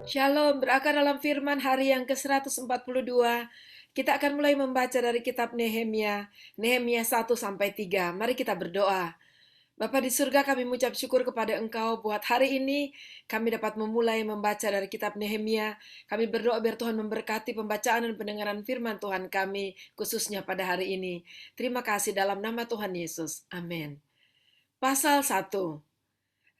Shalom, berakar dalam firman hari yang ke-142. Kita akan mulai membaca dari kitab Nehemia, Nehemia 1-3. Mari kita berdoa. Bapa di surga, kami mengucap syukur kepada Engkau buat hari ini kami dapat memulai membaca dari kitab Nehemia. Kami berdoa biar Tuhan memberkati pembacaan dan pendengaran firman Tuhan kami, khususnya pada hari ini. Terima kasih dalam nama Tuhan Yesus. Amin. Pasal 1.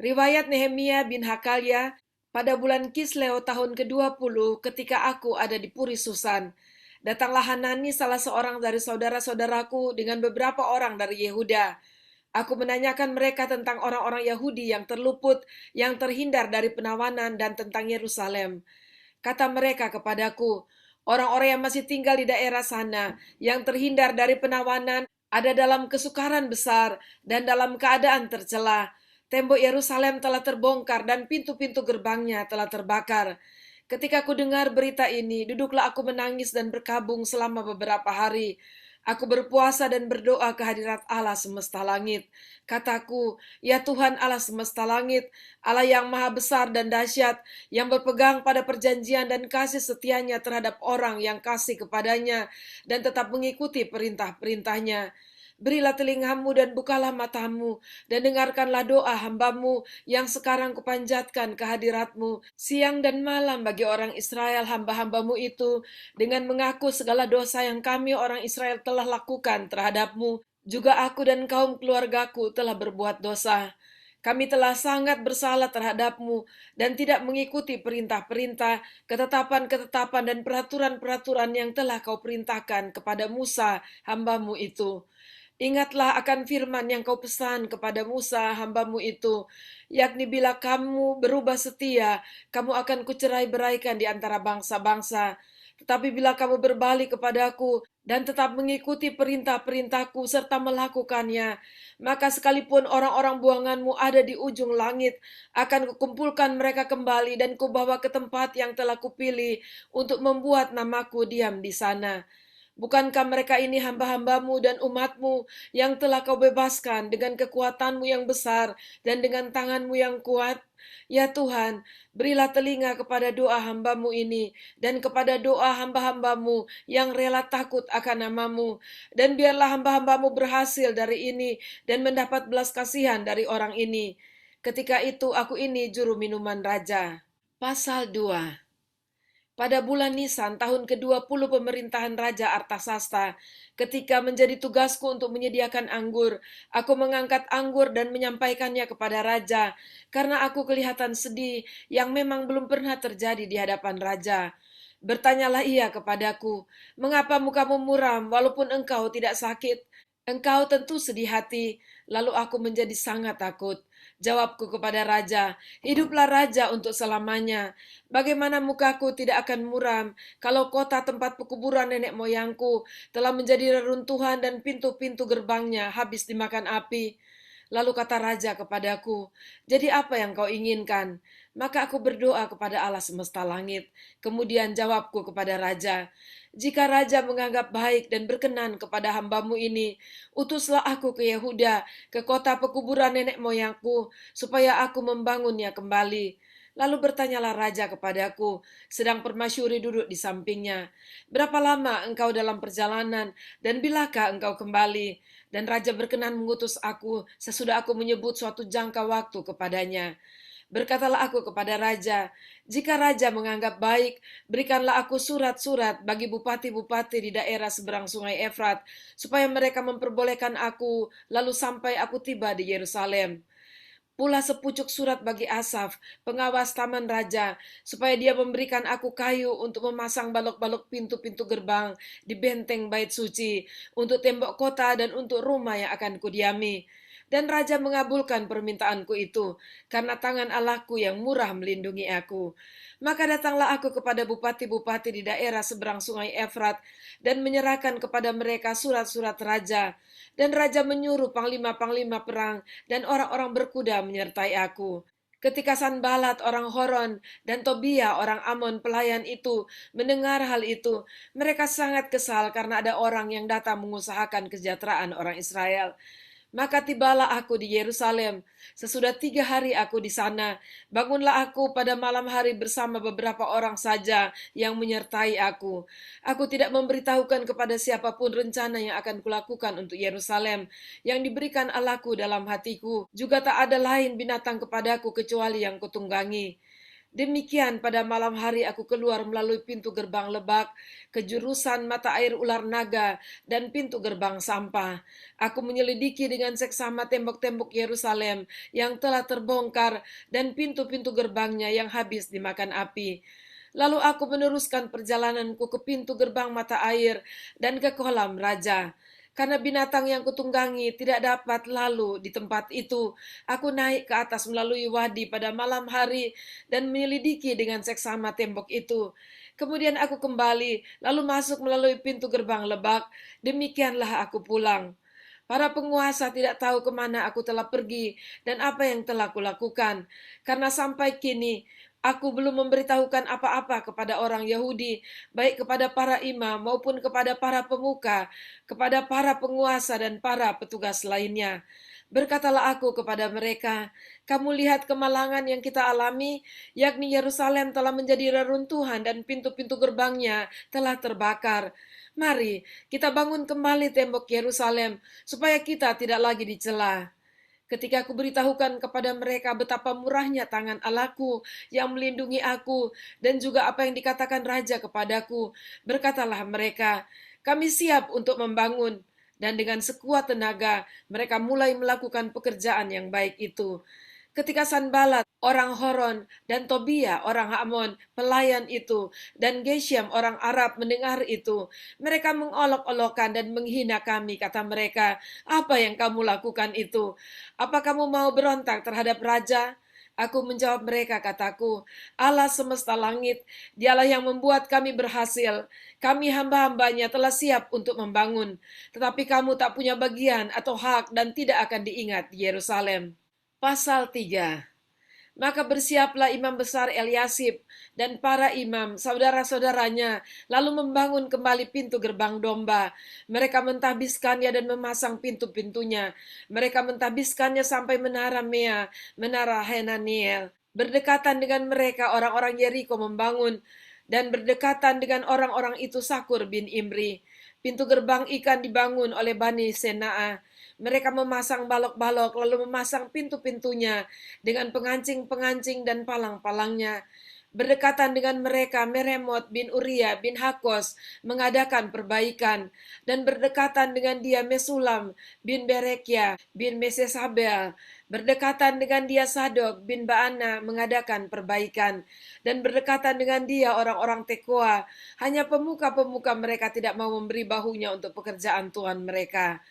Riwayat Nehemia bin Hakalia pada bulan Kisleo tahun ke-20 ketika aku ada di Puri Susan. Datanglah Hanani salah seorang dari saudara-saudaraku dengan beberapa orang dari Yehuda. Aku menanyakan mereka tentang orang-orang Yahudi yang terluput, yang terhindar dari penawanan dan tentang Yerusalem. Kata mereka kepadaku, orang-orang yang masih tinggal di daerah sana, yang terhindar dari penawanan, ada dalam kesukaran besar dan dalam keadaan tercela. Tembok Yerusalem telah terbongkar dan pintu-pintu gerbangnya telah terbakar. Ketika aku dengar berita ini, duduklah aku menangis dan berkabung selama beberapa hari. Aku berpuasa dan berdoa ke hadirat Allah semesta langit. Kataku, ya Tuhan Allah semesta langit, Allah yang maha besar dan dahsyat, yang berpegang pada perjanjian dan kasih setianya terhadap orang yang kasih kepadanya, dan tetap mengikuti perintah-perintahnya. Berilah telingamu dan bukalah matamu, dan dengarkanlah doa hambamu yang sekarang kupanjatkan ke hadiratmu siang dan malam bagi orang Israel hamba-hambamu itu, dengan mengaku segala dosa yang kami orang Israel telah lakukan terhadapmu. Juga aku dan kaum keluargaku telah berbuat dosa. Kami telah sangat bersalah terhadapmu dan tidak mengikuti perintah-perintah, ketetapan-ketetapan dan peraturan-peraturan yang telah kau perintahkan kepada Musa hambamu itu. Ingatlah akan firman yang kau pesan kepada Musa hambamu itu, yakni bila kamu berubah setia, kamu akan kucerai-beraikan di antara bangsa-bangsa. Tetapi bila kamu berbalik kepadaku dan tetap mengikuti perintah-perintahku serta melakukannya, maka sekalipun orang-orang buanganmu ada di ujung langit, akan kukumpulkan mereka kembali dan kubawa ke tempat yang telah kupilih untuk membuat namaku diam di sana. Bukankah mereka ini hamba-hambamu dan umatmu yang telah kau bebaskan dengan kekuatanmu yang besar dan dengan tanganmu yang kuat? Ya Tuhan, berilah telinga kepada doa hambamu ini dan kepada doa hamba-hambamu yang rela takut akan namamu. Dan biarlah hamba-hambamu berhasil dari ini dan mendapat belas kasihan dari orang ini. Ketika itu aku ini juru minuman raja. Pasal 2. Pada bulan Nisan tahun ke-20 pemerintahan Raja Artasasta, ketika menjadi tugasku untuk menyediakan anggur, aku mengangkat anggur dan menyampaikannya kepada Raja, karena aku kelihatan sedih yang memang belum pernah terjadi di hadapan Raja. Bertanyalah ia kepadaku, mengapa mukamu muram walaupun engkau tidak sakit? Engkau tentu sedih hati. Lalu aku menjadi sangat takut. Jawabku kepada raja, hiduplah raja untuk selamanya. Bagaimana mukaku tidak akan muram kalau kota tempat pekuburan nenek moyangku telah menjadi reruntuhan dan pintu-pintu gerbangnya habis dimakan api. Lalu kata raja kepadaku, jadi apa yang kau inginkan? Maka aku berdoa kepada Allah semesta langit. Kemudian jawabku kepada raja, jika raja menganggap baik dan berkenan kepada hambamu ini, utuslah aku ke Yehuda, ke kota pekuburan nenek moyangku, supaya aku membangunnya kembali. Lalu bertanyalah raja kepadaku, sedang permasyuri duduk di sampingnya, berapa lama engkau dalam perjalanan, dan bilakah engkau kembali? Dan raja berkenan mengutus aku, sesudah aku menyebut suatu jangka waktu kepadanya. Berkatalah aku kepada raja, jika raja menganggap baik, berikanlah aku surat-surat bagi bupati-bupati di daerah seberang sungai Efrat, supaya mereka memperbolehkan aku, lalu sampai aku tiba di Yerusalem. Pula sepucuk surat bagi Asaf, pengawas taman raja, supaya dia memberikan aku kayu untuk memasang balok-balok pintu-pintu gerbang di benteng bait suci, untuk tembok kota dan untuk rumah yang akan kudiami. Dan raja mengabulkan permintaanku itu, karena tangan Allahku yang murah melindungi aku. Maka datanglah aku kepada bupati-bupati di daerah seberang sungai Efrat, dan menyerahkan kepada mereka surat-surat raja. Dan raja menyuruh panglima-panglima perang dan orang-orang berkuda menyertai aku. Ketika Sanbalat orang Horon dan Tobia orang Amon pelayan itu mendengar hal itu, mereka sangat kesal karena ada orang yang datang mengusahakan kesejahteraan orang Israel. Maka tibalah aku di Yerusalem. Sesudah 3 hari aku di sana, bangunlah aku pada malam hari bersama beberapa orang saja yang menyertai aku. Aku tidak memberitahukan kepada siapapun rencana yang akan kulakukan untuk Yerusalem, yang diberikan Allahku dalam hatiku. Juga tak ada lain binatang kepadaku kecuali yang kutunggangi. Demikian pada malam hari aku keluar melalui pintu gerbang lebak ke jurusan mata air ular naga dan pintu gerbang sampah. Aku menyelidiki dengan seksama tembok-tembok Yerusalem yang telah terbongkar dan pintu-pintu gerbangnya yang habis dimakan api. Lalu aku meneruskan perjalananku ke pintu gerbang mata air dan ke kolam raja. Karena binatang yang kutunggangi tidak dapat lalu di tempat itu, aku naik ke atas melalui wadi pada malam hari dan menyelidiki dengan seksama tembok itu. Kemudian aku kembali, lalu masuk melalui pintu gerbang lebak. Demikianlah aku pulang. Para penguasa tidak tahu kemana aku telah pergi dan apa yang telah kulakukan. Karena sampai kini, aku belum memberitahukan apa-apa kepada orang Yahudi, baik kepada para imam maupun kepada para pemuka, kepada para penguasa dan para petugas lainnya. Berkatalah aku kepada mereka, kamu lihat kemalangan yang kita alami, yakni Yerusalem telah menjadi reruntuhan dan pintu-pintu gerbangnya telah terbakar. Mari kita bangun kembali tembok Yerusalem, supaya kita tidak lagi dicela. Ketika aku beritahukan kepada mereka betapa murahnya tangan Allahku yang melindungi aku, dan juga apa yang dikatakan Raja kepadaku, berkatalah mereka, kami siap untuk membangun. Dan dengan sekuat tenaga, mereka mulai melakukan pekerjaan yang baik itu. Ketika Sanbalat, orang Horon, dan Tobia, orang Amon, pelayan itu, dan Geshem, orang Arab, mendengar itu, mereka mengolok-olokkan dan menghina kami, kata mereka, apa yang kamu lakukan itu? Apa kamu mau berontak terhadap raja? Aku menjawab mereka, kataku, Allah semesta langit, dialah yang membuat kami berhasil. Kami hamba-hambanya telah siap untuk membangun. Tetapi kamu tak punya bagian atau hak dan tidak akan diingat di Yerusalem. Pasal 3. Maka bersiaplah imam besar Eliasib dan para imam, saudara-saudaranya, lalu membangun kembali pintu gerbang domba. Mereka mentahbiskannya dan memasang pintu-pintunya. Mereka mentahbiskannya sampai menara Mea, menara Hananiel. Berdekatan dengan mereka orang-orang Yeriko membangun, dan berdekatan dengan orang-orang itu Sakur bin Imri. Pintu gerbang ikan dibangun oleh Bani Senaa. Mereka memasang balok-balok lalu memasang pintu-pintunya dengan pengancing-pengancing dan palang-palangnya. Berdekatan dengan mereka Meremot bin Uria bin Hakos mengadakan perbaikan, dan berdekatan dengan dia Mesulam bin Berekia bin Mesesabel. Berdekatan dengan dia Sadok bin Baana mengadakan perbaikan, dan berdekatan dengan dia orang-orang Tekoa. Hanya pemuka-pemuka mereka tidak mau memberi bahunya untuk pekerjaan Tuhan mereka.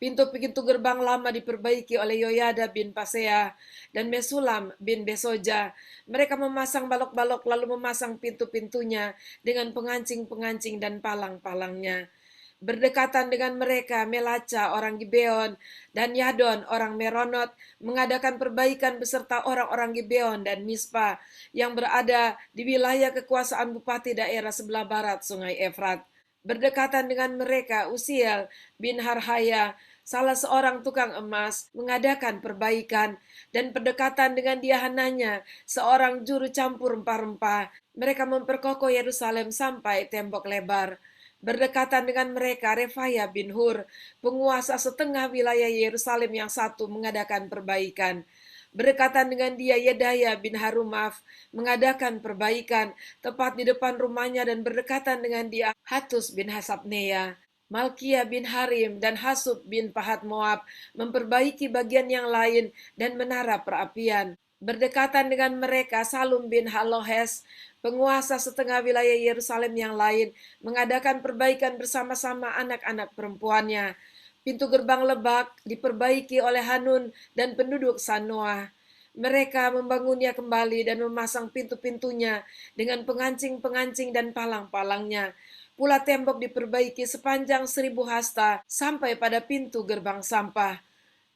Pintu-pintu gerbang lama diperbaiki oleh Yoyada bin Pasea dan Mesulam bin Besoja. Mereka memasang balok-balok lalu memasang pintu-pintunya dengan pengancing-pengancing dan palang-palangnya. Berdekatan dengan mereka Melaca orang Gibeon dan Yadon orang Meronot mengadakan perbaikan beserta orang-orang Gibeon dan Mispa yang berada di wilayah kekuasaan bupati daerah sebelah barat Sungai Efrat. Berdekatan dengan mereka Usiel bin Harhaya, salah seorang tukang emas, mengadakan perbaikan, dan berdekatan dengan dia Hananya, seorang juru campur rempah-rempah. Mereka memperkokoh Yerusalem sampai tembok lebar. Berdekatan dengan mereka Refaya bin Hur, penguasa setengah wilayah Yerusalem yang satu, mengadakan perbaikan. Berdekatan dengan dia Yedaya bin Harumaf mengadakan perbaikan tepat di depan rumahnya, dan berdekatan dengan dia Hatus bin Hasabnea. Malkia bin Harim dan Hasub bin Pahat Moab memperbaiki bagian yang lain dan menara perapian. Berdekatan dengan mereka Salum bin Halohes, penguasa setengah wilayah Yerusalem yang lain, mengadakan perbaikan bersama-sama anak-anak perempuannya. Pintu gerbang lebak diperbaiki oleh Hanun dan penduduk Sanoa. Mereka membangunnya kembali dan memasang pintu-pintunya dengan pengancing-pengancing dan palang-palangnya. Pula tembok diperbaiki sepanjang 1.000 hasta sampai pada pintu gerbang sampah.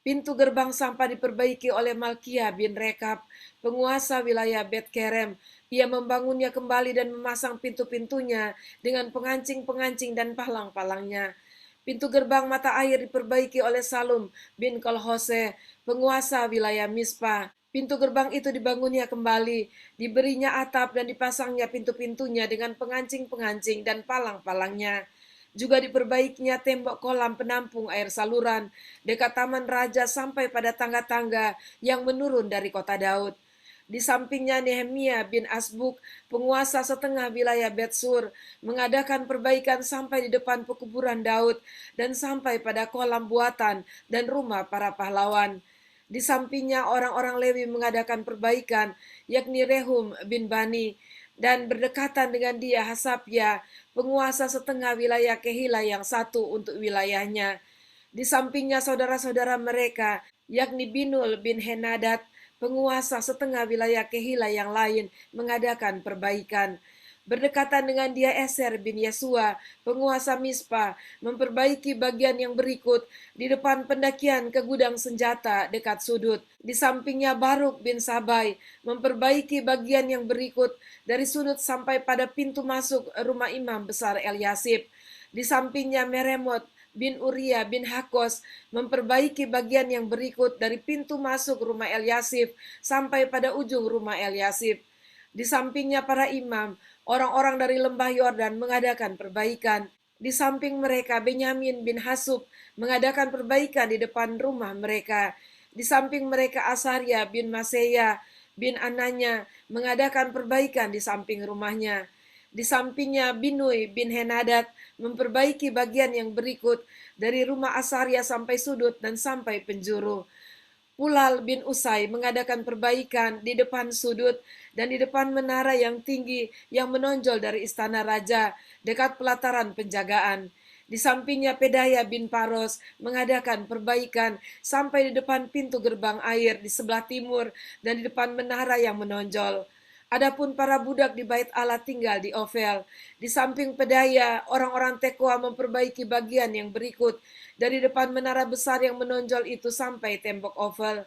Pintu gerbang sampah diperbaiki oleh Malkia bin Rekab, penguasa wilayah Bet Kerem. Ia membangunnya kembali dan memasang pintu-pintunya dengan pengancing-pengancing dan palang-palangnya. Pintu gerbang mata air diperbaiki oleh Salum bin Kolhose, penguasa wilayah Mispa. Pintu gerbang itu dibangunnya kembali, diberinya atap dan dipasangnya pintu-pintunya dengan pengancing-pengancing dan palang-palangnya. Juga diperbaikinya tembok kolam penampung air saluran dekat taman raja sampai pada tangga-tangga yang menurun dari kota Daud. Di sampingnya Nehemia bin Asbuk, penguasa setengah wilayah Betsur, mengadakan perbaikan sampai di depan pekuburan Daud dan sampai pada kolam buatan dan rumah para pahlawan. Di sampingnya orang-orang Lewi mengadakan perbaikan, yakni Rehum bin Bani, dan berdekatan dengan dia Hasabya, penguasa setengah wilayah Kehila yang satu untuk wilayahnya. Di sampingnya saudara-saudara mereka, yakni Binul bin Henadad, penguasa setengah wilayah Kehila yang lain, mengadakan perbaikan. Berdekatan dengan dia Eser bin Yesua, penguasa Mispa, memperbaiki bagian yang berikut di depan pendakian ke gudang senjata dekat sudut. Di sampingnya Baruk bin Sabai, memperbaiki bagian yang berikut dari sudut sampai pada pintu masuk rumah imam besar Eliasib. Di sampingnya Meremot bin Uria bin Hakos memperbaiki bagian yang berikut dari pintu masuk rumah Eliasib sampai pada ujung rumah Eliasib. Di sampingnya para imam, orang-orang dari lembah Yordan mengadakan perbaikan. Di samping mereka Benyamin bin Hasub mengadakan perbaikan di depan rumah mereka. Di samping mereka Asaria bin Maseya bin Ananya mengadakan perbaikan di samping rumahnya. Di sampingnya Binui bin Henadad memperbaiki bagian yang berikut dari rumah Asaria sampai sudut dan sampai penjuru. Pulal bin Usai mengadakan perbaikan di depan sudut dan di depan menara yang tinggi yang menonjol dari istana raja dekat pelataran penjagaan. Di sampingnya Pedaya bin Paros mengadakan perbaikan sampai di depan pintu gerbang air di sebelah timur dan di depan menara yang menonjol. Adapun para budak di bait Allah tinggal di Ofel. Di samping Pedaya, orang-orang Tekoa memperbaiki bagian yang berikut dari depan menara besar yang menonjol itu sampai tembok Ofel.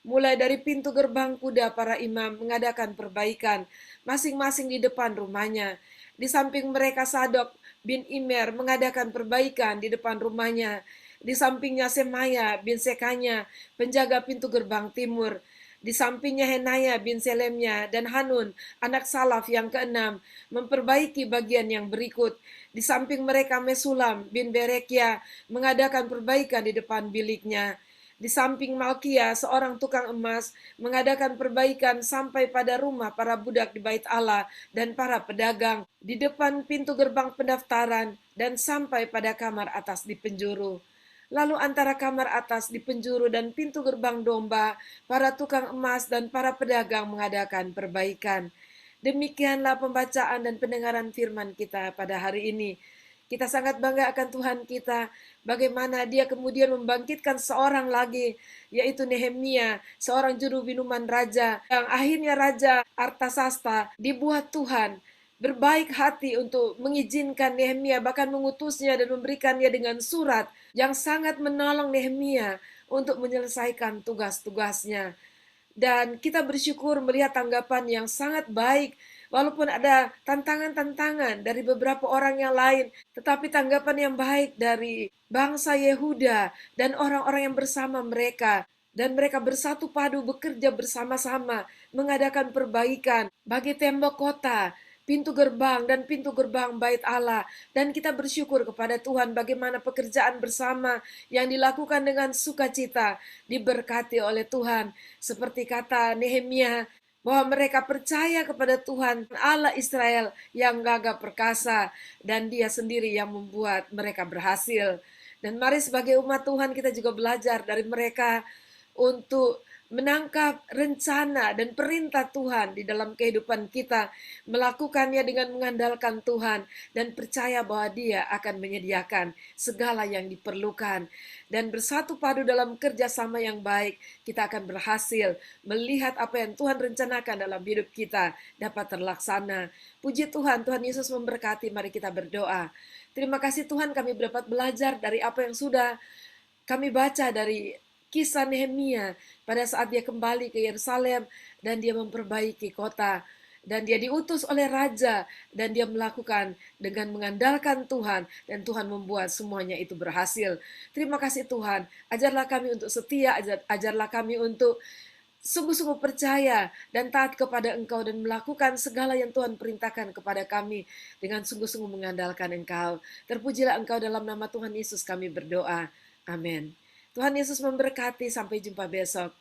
Mulai dari pintu gerbang kuda, para imam mengadakan perbaikan masing-masing di depan rumahnya. Di samping mereka Sadok bin Imer mengadakan perbaikan di depan rumahnya. Di sampingnya Semaya bin Sekanya, penjaga pintu gerbang timur. Di sampingnya Henaya bin Selemnya dan Hanun, anak Salaf yang keenam, memperbaiki bagian yang berikut. Di samping mereka Mesulam bin Berekia mengadakan perbaikan di depan biliknya. Di samping Malkia, seorang tukang emas, mengadakan perbaikan sampai pada rumah para budak di bait Allah dan para pedagang, di depan pintu gerbang pendaftaran, dan sampai pada kamar atas di penjuru. Lalu antara kamar atas di penjuru dan pintu gerbang domba, para tukang emas dan para pedagang mengadakan perbaikan. Demikianlah pembacaan dan pendengaran firman kita pada hari ini. Kita sangat bangga akan Tuhan kita, bagaimana Dia kemudian membangkitkan seorang lagi, yaitu Nehemia, seorang juru minuman raja, yang akhirnya Raja Artasasta dibuat Tuhan berbaik hati untuk mengizinkan Nehemia, bahkan mengutusnya dan memberikannya dengan surat yang sangat menolong Nehemia untuk menyelesaikan tugas-tugasnya. Dan kita bersyukur melihat tanggapan yang sangat baik, walaupun ada tantangan-tantangan dari beberapa orang yang lain, tetapi tanggapan yang baik dari bangsa Yehuda dan orang-orang yang bersama mereka. Dan mereka bersatu padu bekerja bersama-sama mengadakan perbaikan bagi tembok kota, pintu gerbang dan pintu gerbang bait Allah. Dan kita bersyukur kepada Tuhan bagaimana pekerjaan bersama yang dilakukan dengan sukacita diberkati oleh Tuhan. Seperti kata Nehemia, bahwa mereka percaya kepada Tuhan Allah Israel yang gagah perkasa dan Dia sendiri yang membuat mereka berhasil. Dan mari sebagai umat Tuhan kita juga belajar dari mereka untuk menangkap rencana dan perintah Tuhan di dalam kehidupan kita, melakukannya dengan mengandalkan Tuhan dan percaya bahwa Dia akan menyediakan segala yang diperlukan. Dan bersatu padu dalam kerjasama yang baik, kita akan berhasil melihat apa yang Tuhan rencanakan dalam hidup kita dapat terlaksana. Puji Tuhan, Tuhan Yesus memberkati. Mari kita berdoa. Terima kasih Tuhan, kami dapat belajar dari apa yang sudah kami baca dari kisah Nehemia pada saat dia kembali ke Yerusalem dan dia memperbaiki kota. dan dia diutus oleh raja, dan dia melakukan dengan mengandalkan Tuhan, dan Tuhan membuat semuanya itu berhasil. Terima kasih Tuhan, ajarlah kami untuk setia, ajarlah kami untuk sungguh-sungguh percaya dan taat kepada Engkau dan melakukan segala yang Tuhan perintahkan kepada kami dengan sungguh-sungguh mengandalkan Engkau. Terpujilah Engkau, dalam nama Tuhan Yesus kami berdoa. Amin. Tuhan Yesus memberkati, sampai jumpa besok.